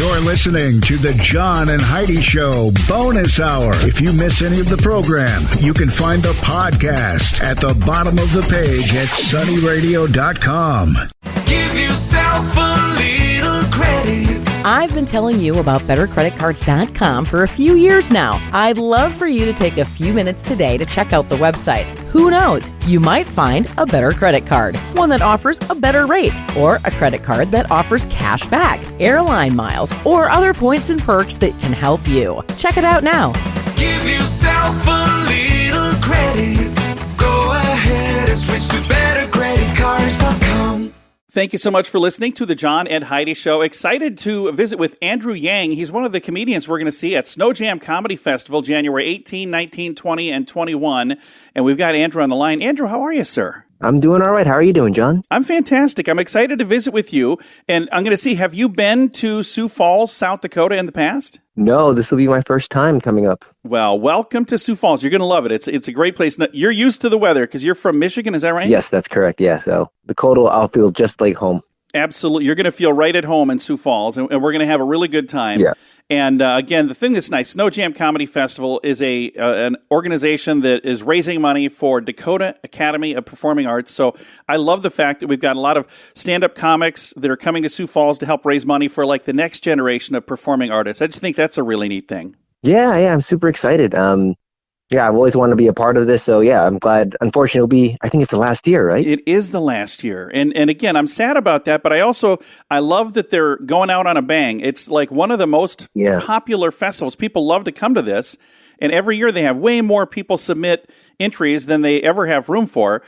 You're listening to the John and Heidi Show Bonus Hour. If you miss any of the program, you can find the podcast at the bottom of the page at sunnyradio.com. Give yourself a little credit. I've been telling you about BetterCreditCards.com for a few years now. I'd love for you to take a few minutes today to check out the website. Who knows? You might find a better credit card, one that offers a better rate, or a credit card that offers cash back, airline miles, or other points and perks that can help you. Check it out now. Give yourself a little credit. Go ahead and switch to BetterCreditCards.com. Thank you so much for listening to the John and Heidi Show. Excited to visit with Andrew Yang. He's one of the comedians we're going to see at Snow Jam Comedy Festival, January 18, 19, 20, and 21. And we've got Andrew on the line. Andrew, how are you, sir? I'm doing all right. How are you doing, John? I'm fantastic. I'm excited to visit with you. And I'm going to see, have you been to Sioux Falls, South Dakota in the past? No, this will be my first time coming up. Well, welcome to Sioux Falls. You're going to love it. It's a great place. You're used to the weather because you're from Michigan, is that right? Yes, that's correct. Yeah, so the cold I'll feel just like home. Absolutely. You're going to feel right at home in Sioux Falls, and we're going to have a really good time. Yeah. And again, the thing that's nice, Snow Jam Comedy Festival is an organization that is raising money for Dakota Academy of Performing Arts. So I love the fact that we've got a lot of stand-up comics that are coming to Sioux Falls to help raise money for like the next generation of performing artists. I just think that's a really neat thing. Yeah, I'm super excited. I've always wanted to be a part of this, so yeah, I'm glad. Unfortunately, I think it's the last year, right? It is the last year. And again, I'm sad about that, but I love that they're going out on a bang. It's like one of the most popular festivals. People love to come to this, and every year they have way more people submit entries than they ever have room for.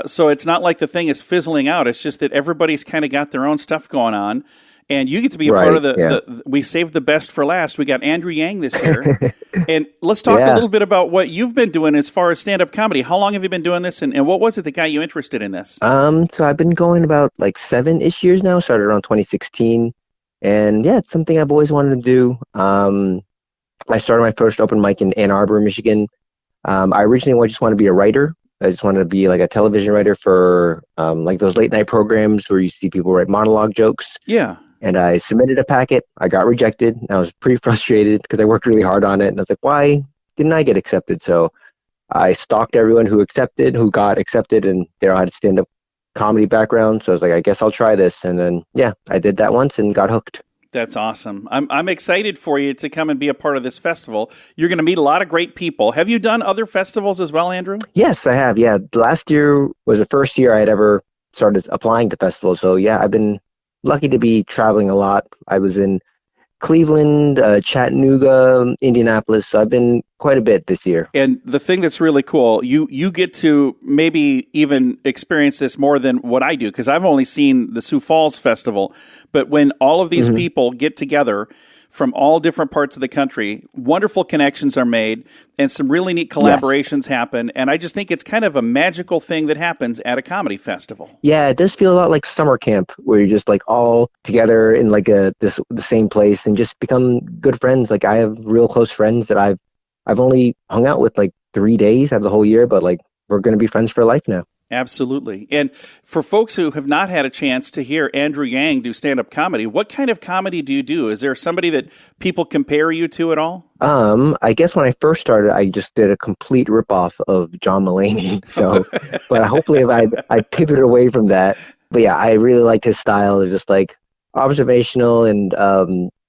So it's not like the thing is fizzling out. It's just that everybody's kind of got their own stuff going on. And you get to be a part of we saved the best for last. We got Andrew Yang this year. And let's talk a little bit about what you've been doing as far as stand-up comedy. How long have you been doing this, and what was it that got you interested in this? So I've been going about like 7-ish years now, started around 2016. And yeah, it's something I've always wanted to do. I started my first open mic in Ann Arbor, Michigan. I originally just wanted to be a writer. I just wanted to be like a television writer for like those late night programs where you see people write monologue jokes. Yeah. And I submitted a packet. I got rejected. I was pretty frustrated because I worked really hard on it. And I was like, why didn't I get accepted? So I stalked everyone who got accepted, and they all had a stand-up comedy background. So I was like, I guess I'll try this. And then, I did that once and got hooked. That's awesome. I'm excited for you to come and be a part of this festival. You're going to meet a lot of great people. Have you done other festivals as well, Andrew? Yes, I have. Yeah. Last year was the first year I had ever started applying to festivals. So I've been lucky to be traveling a lot. I was in Cleveland, Chattanooga, Indianapolis. So I've been quite a bit this year. And the thing that's really cool, you get to maybe even experience this more than what I do, because I've only seen the Sioux Falls Festival. But when all of these people get together from all different parts of the country, wonderful connections are made and some really neat collaborations happen. And I just think it's kind of a magical thing that happens at a comedy festival. Yeah, it does feel a lot like summer camp, where you're just like all together in like the same place and just become good friends. Like I have real close friends that I've only hung out with like 3 days out of the whole year, but like we're going to be friends for life now. Absolutely. And for folks who have not had a chance to hear Andrew Yang do stand-up comedy, what kind of comedy do you do? Is there somebody that people compare you to at all? I guess when I first started, I just did a complete ripoff of John Mulaney. So, but hopefully if I pivoted away from that. But yeah, I really liked his style. It's just like observational and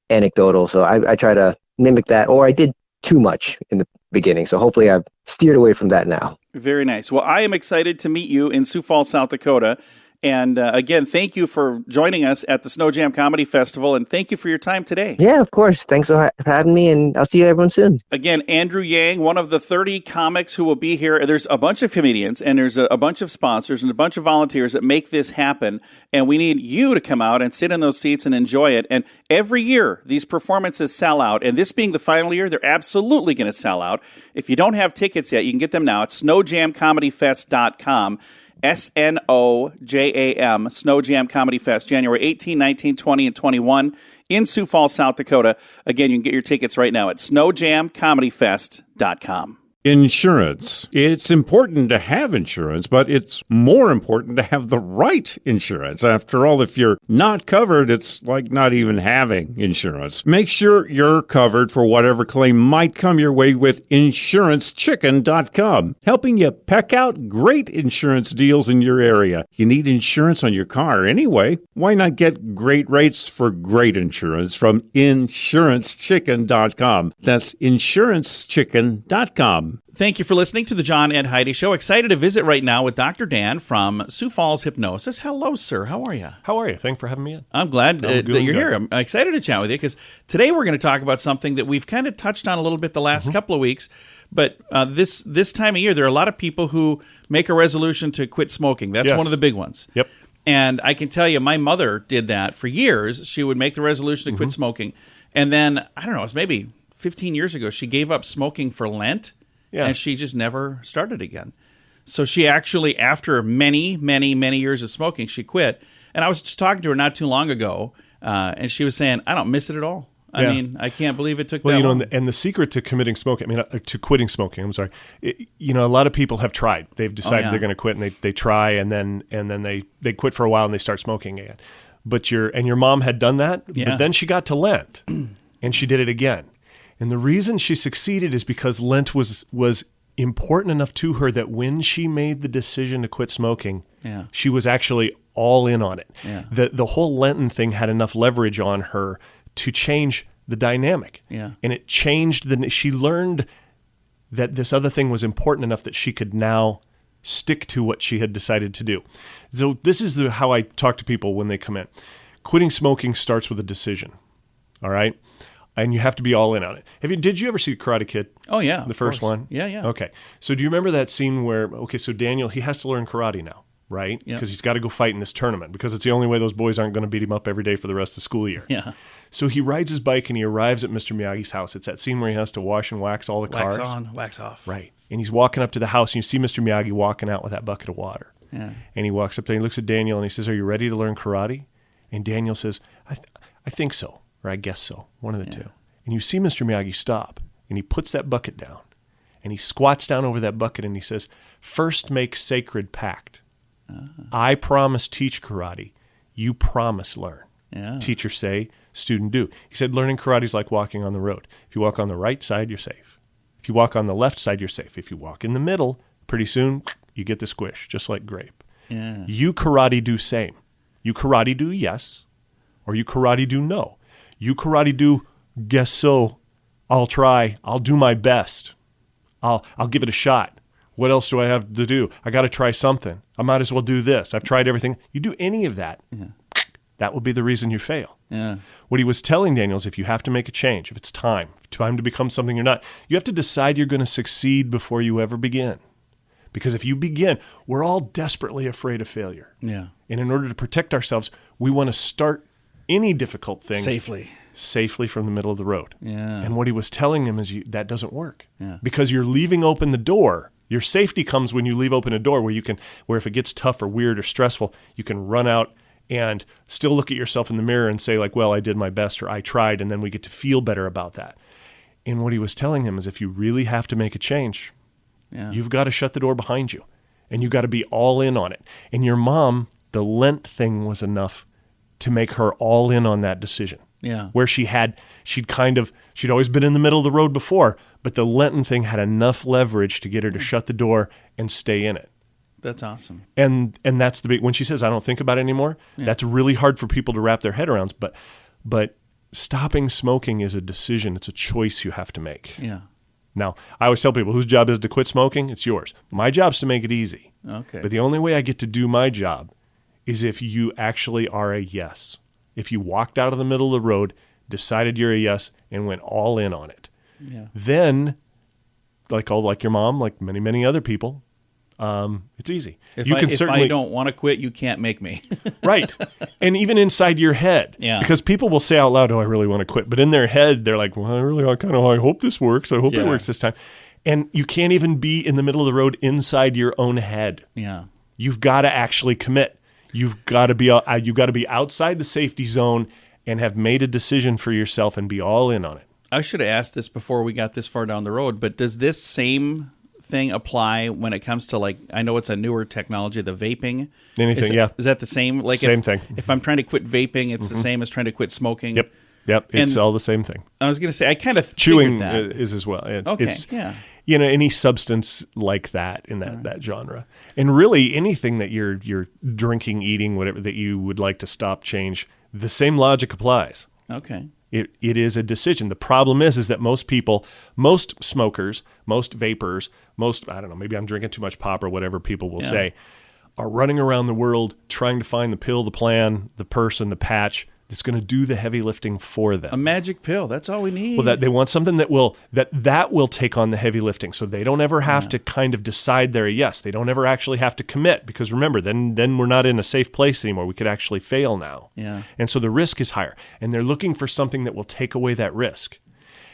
anecdotal. So I try to mimic that, or I did too much in the beginning. So hopefully I've steered away from that now. Very nice. Well, I am excited to meet you in Sioux Falls, South Dakota. And again, thank you for joining us at the Snow Jam Comedy Festival, and thank you for your time today. Yeah, of course. Thanks for having me, and I'll see everyone soon. Again, Andrew Yang, one of the 30 comics who will be here. There's a bunch of comedians, and there's a bunch of sponsors and a bunch of volunteers that make this happen, and we need you to come out and sit in those seats and enjoy it. And every year, these performances sell out, and this being the final year, they're absolutely going to sell out. If you don't have tickets yet, you can get them now at snowjamcomedyfest.com. SNOJAM, Snow Jam Comedy Fest, January 18, 19, 20, and 21 in Sioux Falls, South Dakota. Again, you can get your tickets right now at snowjamcomedyfest.com. Insurance. It's important to have insurance, but it's more important to have the right insurance. After all, if you're not covered, it's like not even having insurance. Make sure you're covered for whatever claim might come your way with InsuranceChicken.com, helping you peck out great insurance deals in your area. You need insurance on your car anyway. Why not get great rates for great insurance from InsuranceChicken.com? That's InsuranceChicken.com. Thank you for listening to the John and Heidi Show. Excited to visit right now with Dr. Dan from Sioux Falls Hypnosis. Hello, sir. How are you? How are you? Thanks for having me in. I'm glad that you're here. I'm excited to chat with you because today we're going to talk about something that we've kind of touched on a little bit the last couple of weeks. But this time of year, there are a lot of people who make a resolution to quit smoking. That's one of the big ones. Yep. And I can tell you, my mother did that for years. She would make the resolution to quit smoking. And then, I don't know, it was maybe 15 years ago, she gave up smoking for Lent. Yeah. And she just never started again. So she actually, after many, many, many years of smoking, she quit. And I was just talking to her not too long ago, and she was saying, I don't miss it at all. I mean, I can't believe it took that long. And the secret to quitting smoking, a lot of people have tried. They've decided they're going to quit, and they try, and then they quit for a while, and they start smoking again. But your mom had done that, but then she got to Lent, and she did it again. And the reason she succeeded is because Lent was important enough to her that when she made the decision to quit smoking, she was actually all in on it. Yeah. The whole Lenten thing had enough leverage on her to change the dynamic. Yeah. And it changed she learned that this other thing was important enough that she could now stick to what she had decided to do. So this is how I talk to people when they come in. Quitting smoking starts with a decision. All right? And you have to be all in on it. Did you ever see Karate Kid? Oh, yeah. The first one? Yeah. Okay. So do you remember that scene where, so Daniel, he has to learn karate now, right? Because he's got to go fight in this tournament because it's the only way those boys aren't going to beat him up every day for the rest of the school year. Yeah. So he rides his bike and he arrives at Mr. Miyagi's house. It's that scene where he has to wash and wax all the cars. Wax on, wax off. Right. And he's walking up to the house and you see Mr. Miyagi walking out with that bucket of water. Yeah. And he walks up there and he looks at Daniel and he says, "Are you ready to learn karate?" And Daniel says, I think so, or I guess so, one of the two. And you see Mr. Miyagi stop, and he puts that bucket down, and he squats down over that bucket, and he says, "First make sacred pact. I promise teach karate. You promise learn." Yeah. Teacher say, student do. He said, learning karate is like walking on the road. If you walk on the right side, you're safe. If you walk on the left side, you're safe. If you walk in the middle, pretty soon you get the squish, just like grape. Yeah. You karate do same. You karate do yes, or you karate do no. You karate do guess so. I'll try. I'll do my best. I'll give it a shot. What else do I have to do? I got to try something. I might as well do this. I've tried everything. You do any of that, that will be the reason you fail. Yeah. What he was telling Daniel is if you have to make a change, if it's time to become something you're not, you have to decide you're going to succeed before you ever begin. Because if you begin, we're all desperately afraid of failure. Yeah. And in order to protect ourselves, we want to start any difficult thing safely from the middle of the road. Yeah. And what he was telling him is that doesn't work. Yeah. Because you're leaving open the door. Your safety comes when you leave open a door where if it gets tough or weird or stressful, you can run out and still look at yourself in the mirror and say like, well, I did my best or I tried, and then we get to feel better about that. And what he was telling him is if you really have to make a change, you've got to shut the door behind you and you've got to be all in on it. And your mom, the Lent thing was enough to make her all in on that decision. Yeah. Where she'd always been in the middle of the road before, but the Lenten thing had enough leverage to get her to shut the door and stay in it. That's awesome. And that's the big, when she says, I don't think about it anymore, that's really hard for people to wrap their head around. But stopping smoking is a decision. It's a choice you have to make. Yeah. Now, I always tell people whose job is to quit smoking, it's yours. My job's to make it easy. Okay. But the only way I get to do my job is if you actually are a yes. If you walked out of the middle of the road, decided you're a yes, and went all in on it. Yeah. Then, like your mom, like many, many other people, it's easy. If I don't want to quit, you can't make me. Right. And even inside your head. Yeah. Because people will say out loud, oh, I really want to quit. But in their head, they're like, well, I hope this works. I hope it works this time. And you can't even be in the middle of the road inside your own head. Yeah. You've got to actually commit. You've got to be outside the safety zone and have made a decision for yourself and be all in on it. I should have asked this before we got this far down the road, but does this same thing apply when it comes to, like, I know it's a newer technology, the vaping? Anything, Is that the same? Like same thing. If I'm trying to quit vaping, it's the same as trying to quit smoking? Yep. It's all the same thing. I was going to say, I kind of chewing figured that. is as well. It's yeah. Any substance like that in that genre, and really anything that you're drinking, eating, whatever that you would like to stop, change, the same logic applies. Okay. It is a decision. The problem is that most people, most smokers, most vapors, I don't know, maybe I'm drinking too much pop or whatever people will say, are running around the world trying to find the pill, the plan, the person, the patch that's going to do the heavy lifting for them. A magic pill. That's all we need. Well, they want something that will take on the heavy lifting, so they don't ever have to kind of decide they're a yes. They don't ever actually have to commit, because remember, then we're not in a safe place anymore. We could actually fail now. Yeah. And so the risk is higher, and they're looking for something that will take away that risk.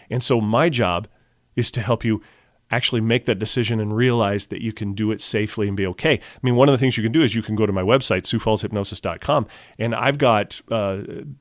And so my job is to help you actually make that decision and realize that you can do it safely and be okay. I mean, one of the things you can do is you can go to my website, SiouxFallsHypnosis.com, and I've got,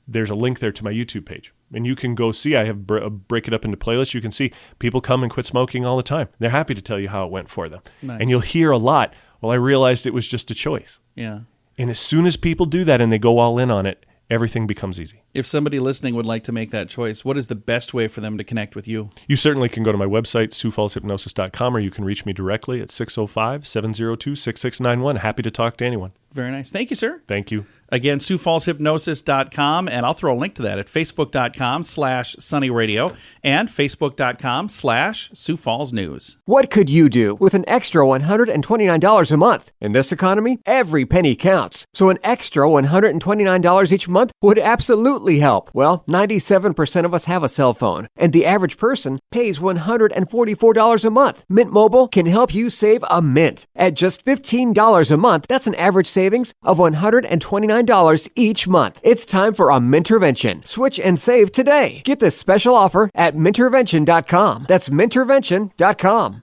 there's a link there to my YouTube page. And you can go see, I have break it up into playlists. You can see people come and quit smoking all the time. They're happy to tell you how it went for them. Nice. And you'll hear a lot, well, I realized it was just a choice. Yeah. And as soon as people do that and they go all in on it, everything becomes easy. If somebody listening would like to make that choice, what is the best way for them to connect with you? You certainly can go to my website, SiouxFallsHypnosis.com, or you can reach me directly at 605-702-6691. Happy to talk to anyone. Very nice. Thank you, sir. Thank you. Again, SiouxFallsHypnosis.com, and I'll throw a link to that at Facebook.com/SunnyRadio and Facebook.com/Sioux Falls News. What could you do with an extra $129 a month? In this economy, every penny counts. So an extra $129 each month would absolutely help. Well, 97% of us have a cell phone, and the average person pays $144 a month. Mint Mobile can help you save a mint. At just $15 a month, that's an average savings of $129 each month. It's time for a Mintervention. Switch and save today. Get this special offer at Mintervention.com. That's Mintervention.com.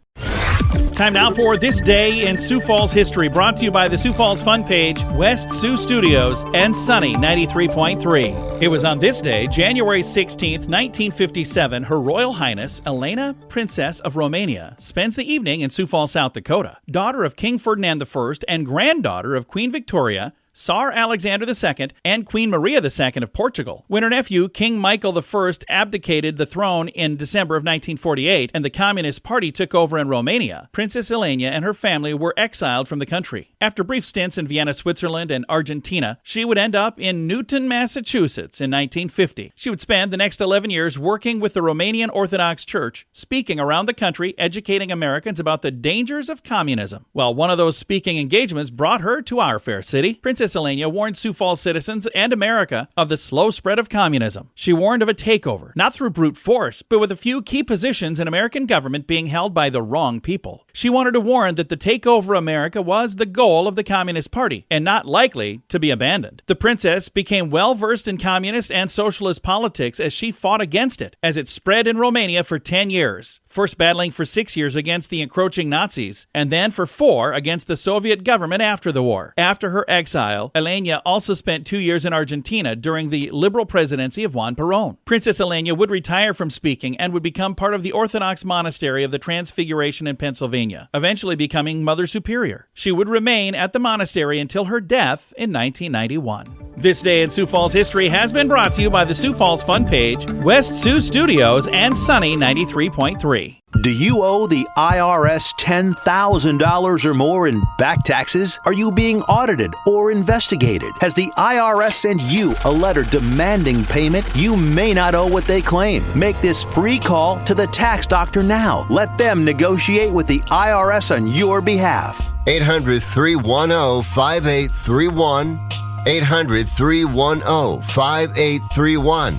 Time now for This Day in Sioux Falls History, brought to you by the Sioux Falls Fun Page, West Sioux Studios, and Sunny 93.3. It was on this day, January 16th, 1957, Her Royal Highness Elena, Princess of Romania, spends the evening in Sioux Falls, South Dakota. Daughter of King Ferdinand I and granddaughter of Queen Victoria, Tsar Alexander II, and Queen Maria II of Portugal. When her nephew, King Michael I, abdicated the throne in December of 1948 and the Communist Party took over in Romania, Princess Elena and her family were exiled from the country. After brief stints in Vienna, Switzerland, and Argentina, she would end up in Newton, Massachusetts in 1950. She would spend the next 11 years working with the Romanian Orthodox Church, speaking around the country, educating Americans about the dangers of communism. Well, one of those speaking engagements brought her to our fair city. Princess Elena warned Sioux Falls citizens and America of the slow spread of communism. She warned of a takeover, not through brute force, but with a few key positions in American government being held by the wrong people. She wanted to warn that the takeover of America was the goal of the Communist Party and not likely to be abandoned. The princess became well-versed in communist and socialist politics as she fought against it, as it spread in Romania for 10 years, first battling for 6 years against the encroaching Nazis, and then for 4 against the Soviet government after the war. After her exile, Elena also spent 2 years in Argentina during the liberal presidency of Juan Perón. Princess Elena would retire from speaking and would become part of the Orthodox monastery of the Transfiguration in Pennsylvania, eventually becoming Mother Superior. She would remain at the monastery until her death in 1991. This Day in Sioux Falls History has been brought to you by the Sioux Falls Fun Page, West Sioux Studios, and Sunny 93.3. Do you owe the IRS $10,000 or more in back taxes? Are you being audited or investigated? Has the IRS sent you a letter demanding payment? You may not owe what they claim. Make this free call to the tax doctor now. Let them negotiate with the IRS on your behalf. 800-310-5831. 800-310-5831.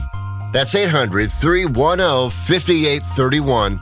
That's 800-310-5831.